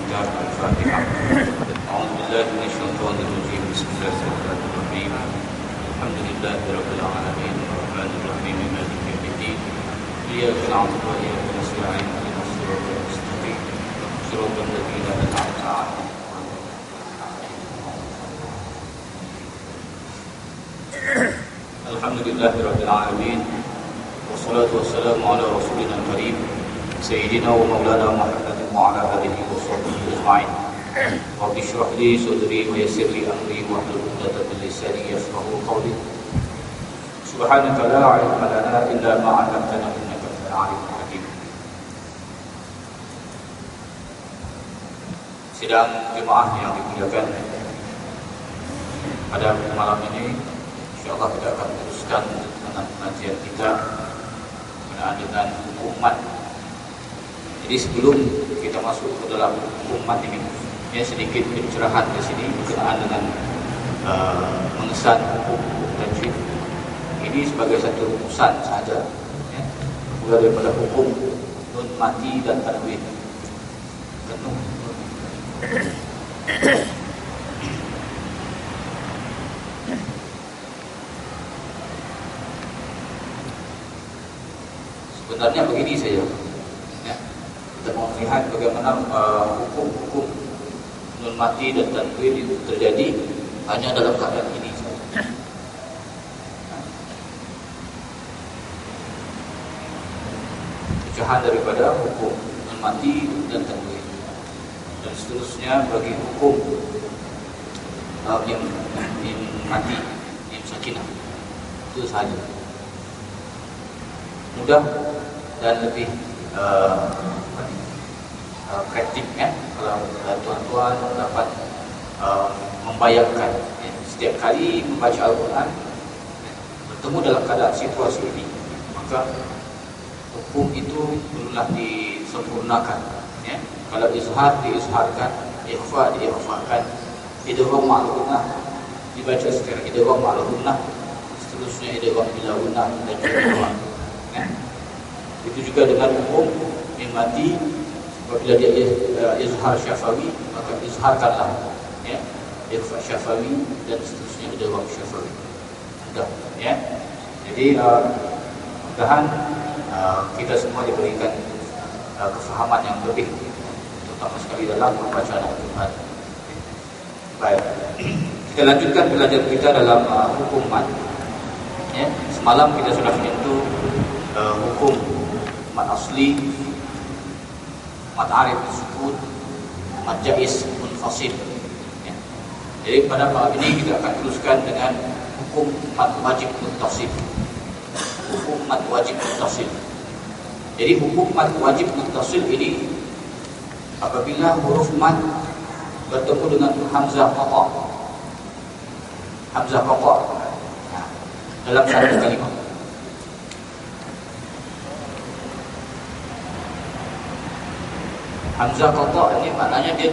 kitab Al-Fatihah. A'udzubillahi minasyaitonir rajim. Bismillahirrahmanirrahim. Alhamdulillahirabbil alamin, arrahmanir rahim, maliki yaumiddin. Iyyaka na'budu wa iyyaka nasta'in. Ihdinas siratal mustaqim. Siratal ladzina an'amta 'alaihim. Alhamdulillahirabbil alamin. Wassalatu wassalamu ala rasulina al-karim sayyidina wa maulana Muhammadin wa ala alihi wa sahbihi ajma'in. Rabbi shrah li sadri wa yassir li amri wa hlul 'uqdatam min lisani yafqahu qawli. Subhanaka la 'ilma lana illa ma 'allamtana innaka antal 'alimul hakim. Sidang jemaah yang dimuliakan, pada malam ini insyaallah kita akan teruskan dengan pengajian kita berkenaan dengan hukum mat. Jadi sebelum kita masuk ke dalam hukum mat ini, sedikit pencerahan di sini berkenaan dengan mengesan hukum tajwid. Ini sebagai satu rumusan saja, mulai daripada hukum nun mati dan tanwin. Sebenarnya begini saja, kita mau melihat bagaimana hukum-hukum nun mati dan tanwin itu terjadi hanya dalam keadaan ini saja. Pecahan daripada hukum nun mati dan tanwin, dan seterusnya bagi hukum yang mati, yang sakinah, itu saja. Mudah dan lebih praktik, kalau tuan-tuan dapat membayangkan setiap kali membaca Al-Quran bertemu dalam keadaan situasi ini, maka hukum itu perlulah disempurnakan. Kalau izhar, diizharkan, ikhfa, diikhfakan, idgham ma'al-gunnah dibaca secara idgham ma'al-gunnah, seterusnya idgham bila gunnah dan juga itu juga dengan hukum yang mati. Apabila dia izhar syafawi, maka izharkanlah ikhfa syafawi dan seterusnya idgham syafawi. Mudah, Jadi mudah-mudahan kita semua diberikan kefahaman yang lebih, terutama sekali dalam pembacaan Al-Quran. Baik, kita lanjutkan belajar kita dalam hukum mat. Semalam kita sudah menyentuh hukum mat asli, mat arif sukun, mat jaiz munfasil. Jadi pada malam ini kita akan teruskan dengan hukum mat wajib muttasil. Hukum mat wajib muttasil. Jadi hukum mat wajib muttasil ini apabila huruf mat bertemu dengan hamzah qata. Hamzah qata dalam satu kalimat. Hamzah qata ini maknanya dia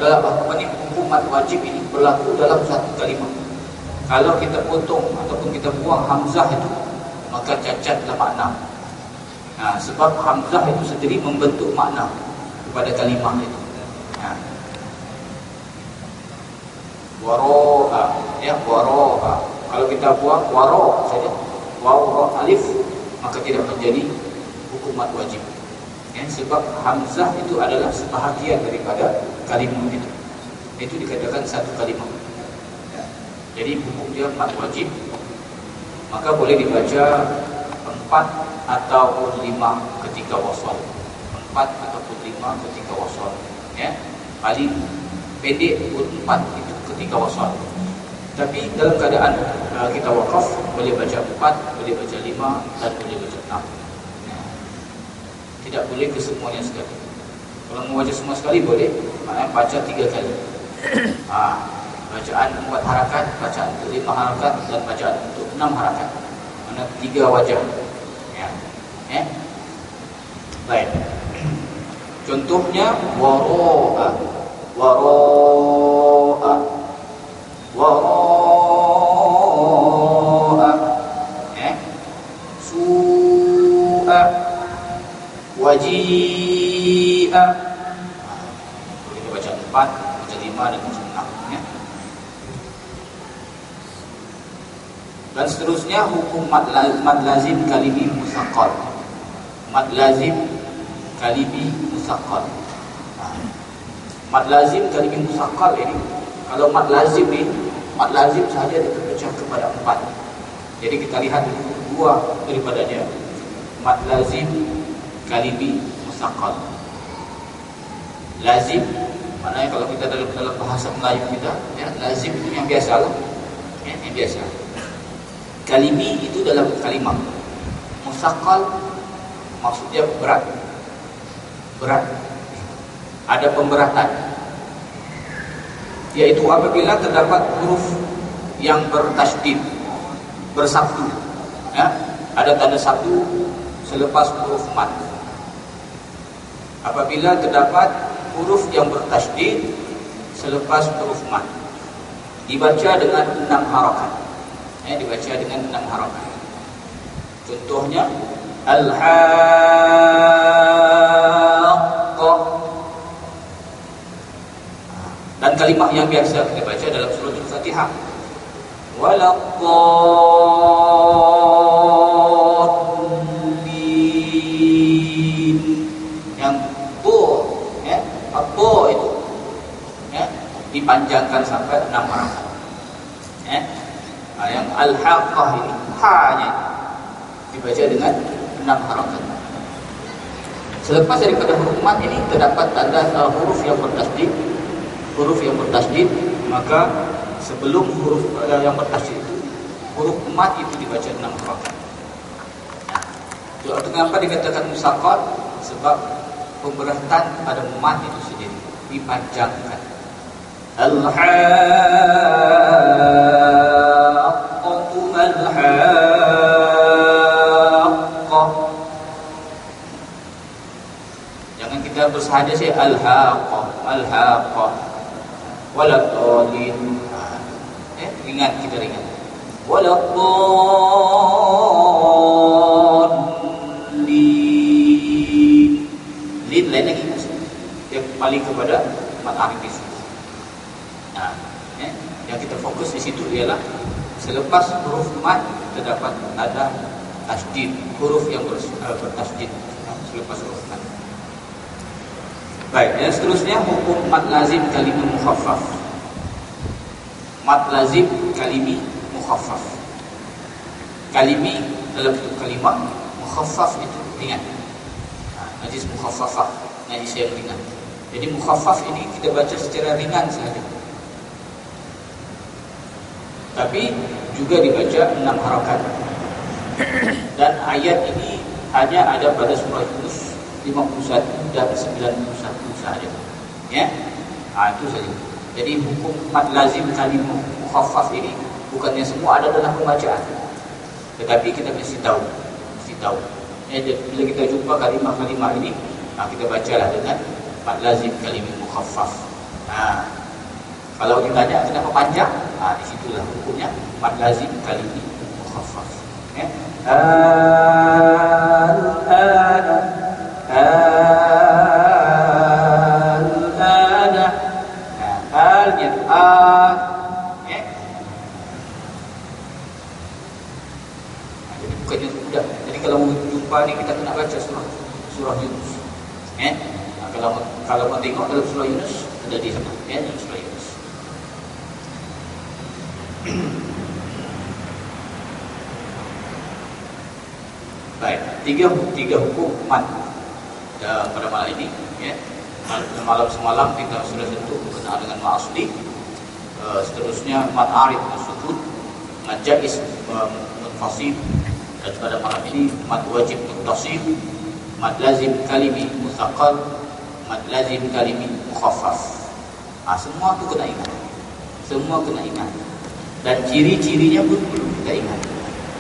dalam hukum mat wajib ini berlaku dalam satu kalimat. Kalau kita potong ataupun kita buang hamzah itu, maka cacatlah makna. Sebab hamzah itu sendiri membentuk makna kepada kalimat itu. Waro'a, waro'a. Kalau kita buang waro saja, waw alif, maka tidak menjadi hukum mat wajib. Sebab hamzah itu adalah sebahagian daripada kalimat itu. Itu dikatakan satu kalimat. Jadi hukum dia mat wajib, maka boleh dibaca 4 ataupun 5 ketika wasal. 4 ataupun 5 ketika wasal. Paling pendek pun 4 itu ketika wasal. Tapi dalam keadaan kita wakaf, boleh baca 4, boleh baca 5 dan boleh baca 6. Tidak boleh kesemuanya sekali. Kalau mau baca semua sekali boleh, maknanya baca 3 kali. Bacaan 4 harakat, bacaan untuk 5 harakat, dan bacaan untuk 6 harakat. Mana 3 wajah. Baik. Contohnya waro'a, waro'a, waro'a, su'a, waji'a. 4, baca 5 dan baca 6 ya. Dan seterusnya hukum mad lazim kalimi musaqqal. Mad lazim kalimi musaqqal. Mad lazim kalimi musaqqal ini, kalau mad lazim ni, mad lazim sahaja dia terpecah kepada 4. Jadi kita lihat dua daripadanya. Mad lazim kalimi musaqqal. Lazim maknanya kalau kita dalam bahasa Melayu kita ya, lazim itu yang biasa lah. Ya, yang biasa. Kalimi itu dalam kalimat. Musaqqal maksudnya berat. Berat. Ada pemberatan. Yaitu apabila terdapat huruf yang bertasydid, bersabdu. Ya, ada tanda sabdu selepas huruf mad. Apabila terdapat huruf yang bertasydid selepas huruf mad, dibaca dengan 6 harakat. Ya, dibaca dengan 6 harakat. Contohnya al-haqqah. Dan kalimat yang biasa kita baca dalam surah Al-Fatihah. Waladdallin. Yang bo, ya, apa itu? Ya, dipanjangkan sampai 6 harakat. Ya. Yang al-haqqah ini ha-nya dibaca dengan 6 harakat. Selepas daripada huruf mad ini terdapat tanda huruf yang bertasydid. Huruf yang bertasydid, maka sebelum huruf yang bertasydid itu, huruf mad itu dibaca 6 harakat. Nah, kenapa dikatakan musaqqal? Sebab pemberatan pada mad itu sendiri dipanjangkan. Jangan kita bersahaja saja al-haqqah, al-haqqah, waladdallin. Ingat, kita ingat. Waladdallin. Lin lain lagi. Dia kembali kepada mad arif. Nah, yang kita fokus di situ ialah selepas huruf mad terdapat tanda tasydid, huruf yang bertasydid selepas huruf mad. Baik, yang seterusnya hukum mad lazim kalimi mukhaffaf. Mad lazim kalimi mukhaffaf. Kalimi dalam bentuk kalimat, mukhaffaf itu ringan. Najis mukhaffafah, najis yang ringan. Jadi mukhaffaf ini kita baca secara ringan saja. Tapi juga dibaca 6 harakat. Dan ayat ini hanya ada pada surah Yunus 51 dan 91 saja. Ya. Itu saja. Jadi hukum mad lazim kalimah mukhaffaf ini bukannya semua ada dalam pembacaan. Tetapi kita mesti tahu. Bila kita jumpa kalimah-kalimah ini, kita bacalah dengan mad lazim kalimah mukhaffaf. Kalau ditanya kenapa panjang, di situlah hukumnya mad lazim kalimah mukhaffaf. Ya. Jadi bukannya mudah. Jadi kalau mau jumpa ni kita kena baca surah Yunus. Kalau mau tengok dalam surah Yunus ada di sana. Dalam surah Yunus. Baik, tiga hukum mad pada malam ini. Ya. Malam semalam kita sudah sentuh berkenaan dengan mad asli. Seterusnya mad arif sukun, mad jaiz munfasil, dan pada malam ini mad wajib muttasil, mad lazim kalimi musaqqal, mad lazim kalimi mukhaffaf. Semua tu kena ingat. Semua kena ingat. Dan ciri-cirinya pun perlu kita ingat.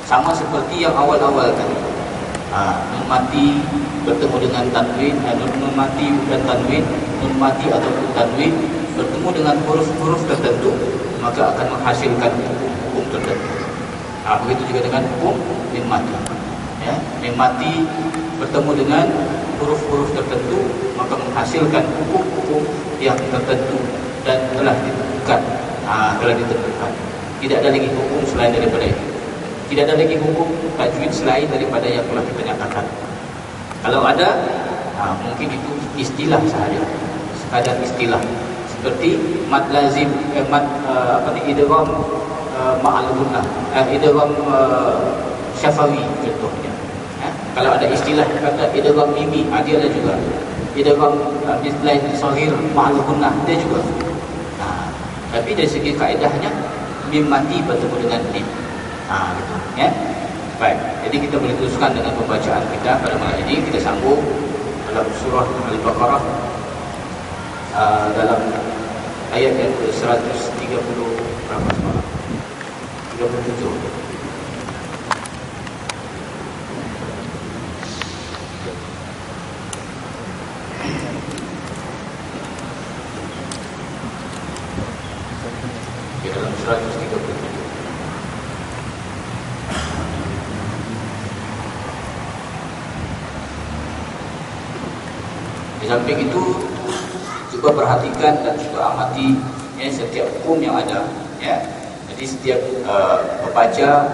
Sama seperti yang awal-awal tadi. Nun mati bertemu dengan tanwin, nun mati dan tanwin, nun mati ataupun tanwin bertemu dengan huruf-huruf tertentu, maka akan menghasilkan hukum tertentu. Begitu juga dengan hukum mim mati. Ya, mim mati bertemu dengan huruf-huruf tertentu, maka menghasilkan hukum-hukum yang tertentu dan telah ditentukan. Telah ditentukan. Tidak ada lagi hukum selain daripada itu. Tidak ada lagi hukum tajwid selain daripada yang telah kita nyatakan. Kalau ada, mungkin itu istilah sahaja, sekadar istilah. Seperti mad lazim, idgham ma'al gunnah, idgham syafawi contohnya. Kalau ada istilah kata idgham mimi, dia ada juga. Idgham mislain shaghir ma'al gunnah, dia juga. Tapi dari segi kaedahnya mim mati bertemu dengan mim. Gitu, ya. Baik, jadi kita boleh teruskan dengan pembacaan kita pada malam ini. Kita sambung dalam surah Al-Baqarah, dalam ayat yang ke-130 berapa semalam? 37. Dalam 137. Di samping itu juga perhatikan dan juga amati setiap hukum yang ada, ya. Jadi setiap pembaca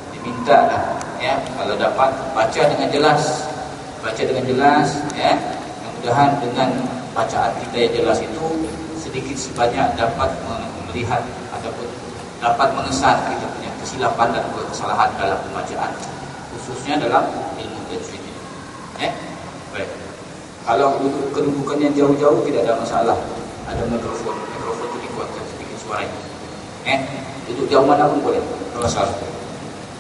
diminta lah, ya, kalau dapat baca dengan jelas, ya. Mudah-mudahan dengan bacaan kita yang jelas itu sedikit sebanyak dapat melihat ataupun dapat mengesan kita punya kesilapan dan kesalahan dalam pembacaan, khususnya dalam ilmu tajwid ini. Baik. Kalau kedudukan yang jauh-jauh tidak ada masalah. Ada mikrofon itu dikuatkan sedikit suaranya. Duduk jauh mana pun boleh, tidak masalah.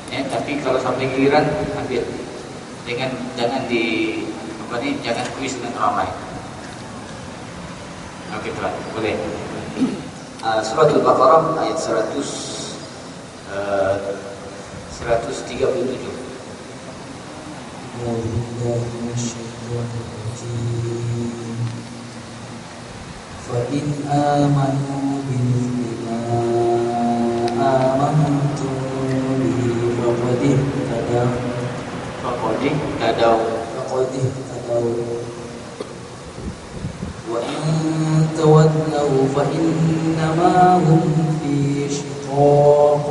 Tapi kalau sampai giliran ambil, jangan kuis dengan ramai. Oke, tuan, boleh. Surah Al-Baqarah ayat 137. فإن آمنوا بمثل ما آمنتم به فقد اهتدوا وإن تولوا فإنما هم في شقاق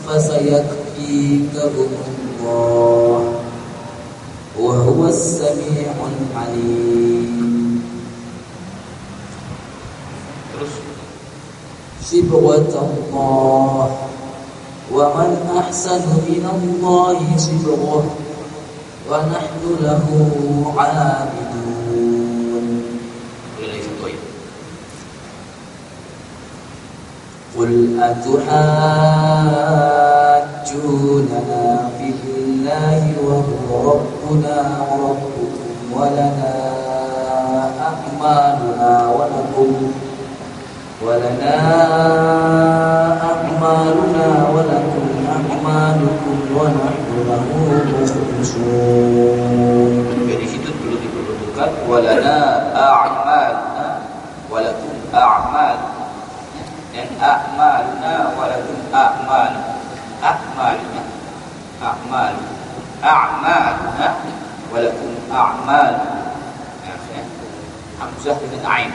فسيكفيكهم الله وهو السميع العليم. صبغة الله ومن أحسن من الله صبغة ونحن له عابدون. قل أتحاجوننا في الله وهو ربنا وربكم ولنا أعمالنا ولكم أعمالكم ونحن له مخلصون. Di situ perlu diperlukan walana a'maluna walakum a'mal, dan a'maluna walakum a'mal, a'maluna walakum a'mal. Hamzah dengan ain,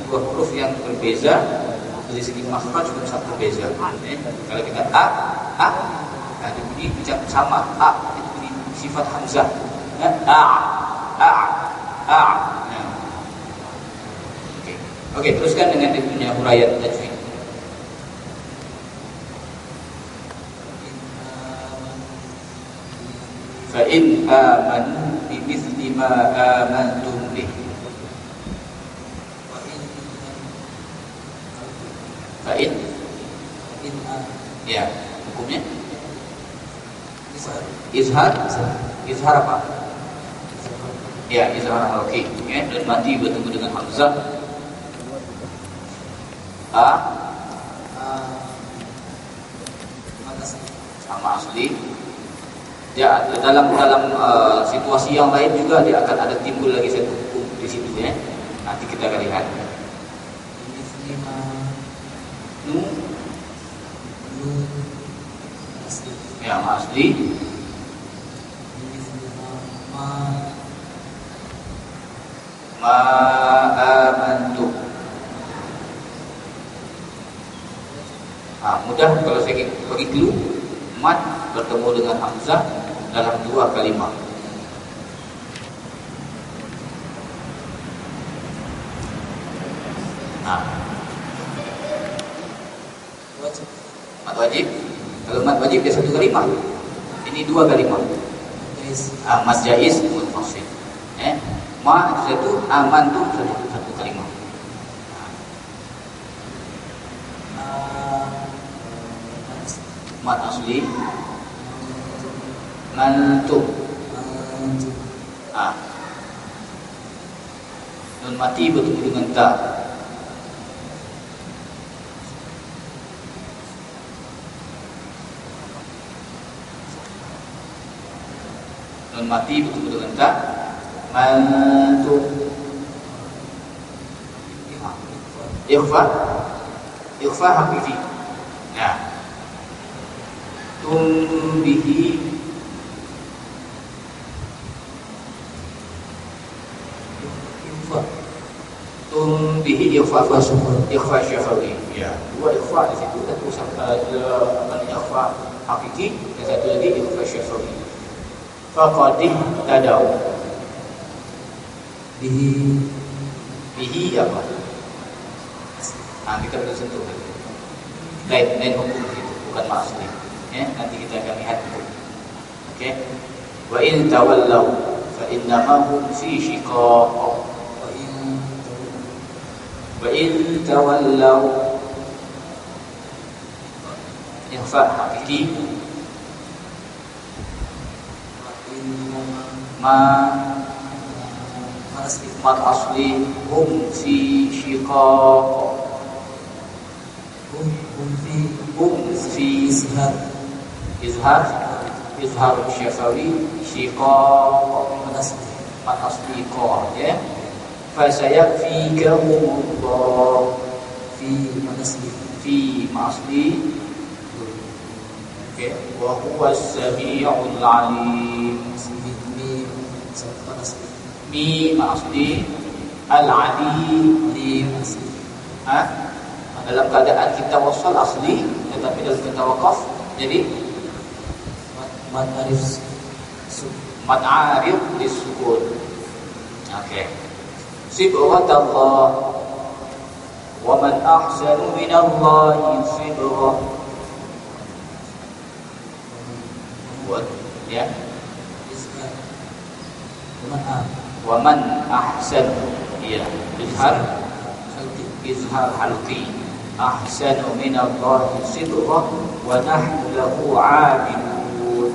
dua huruf yang berbeza dari segi makhraj juga sangat berbeza. Kalau kita itu bunyi macam sama, itu bunyi sifat hamzah. Oke, teruskan dengan dia punya huraian tajwid. Fa in amanu bimithli ma amantum bih. Fa in ya, hukumnya izhar apa? Ya, izhar halqi, ya, dan mati bertemu dengan hamzah. Sama asli. Ya, dalam situasi yang lain juga dia akan ada timbul lagi satu hukum di situ, ya. Nanti kita akan lihat. Ya, asli. bertemu dengan hamzah dalam dua kalimah. Mad wajib. Kalau mad wajib dia satu kalimah. Ini dua kalimah. Mad jaiz munfasil. Ma itu satu, aman tu satu kalimah. Mad asli mantum. Nun mati bertemu dengan ta. Nun mati bertemu dengan ta. Mantum. Ikhfa hakiki. Nah, tumbihi ikhfa syafawi. Ya, dua ikhfa di situ, satu ikhfa hakiki dan satu lagi ikhfa syafawi. Faqadih tadau. Bihi apa? Kita belum sentuh. Lain hukum itu, bukan maksudnya. Nanti kita akan lihat hukum. Okey. Wa in tawallaw fa innama hum fi shiqaq. Wa in tawallaw ikhfa hakiki mad asli hum fi shiqaq. Hum fi izhar syafawi shiqaq mad asli qa, ya. Fa sayakfikahumullah fi asli. Okey, wa huwas samiul alim. Mi asli al-alim. Dalam keadaan kita wasal asli, tetapi dalam kita waqaf jadi mad arif disukun. Okey. Sibghatallah wa man ahsanu minallahi sibghah. Ya. Wa man ahsanu, ya, izhar halqi. Ahsanu minallahi sibghah wa nahnu lahu 'abidun.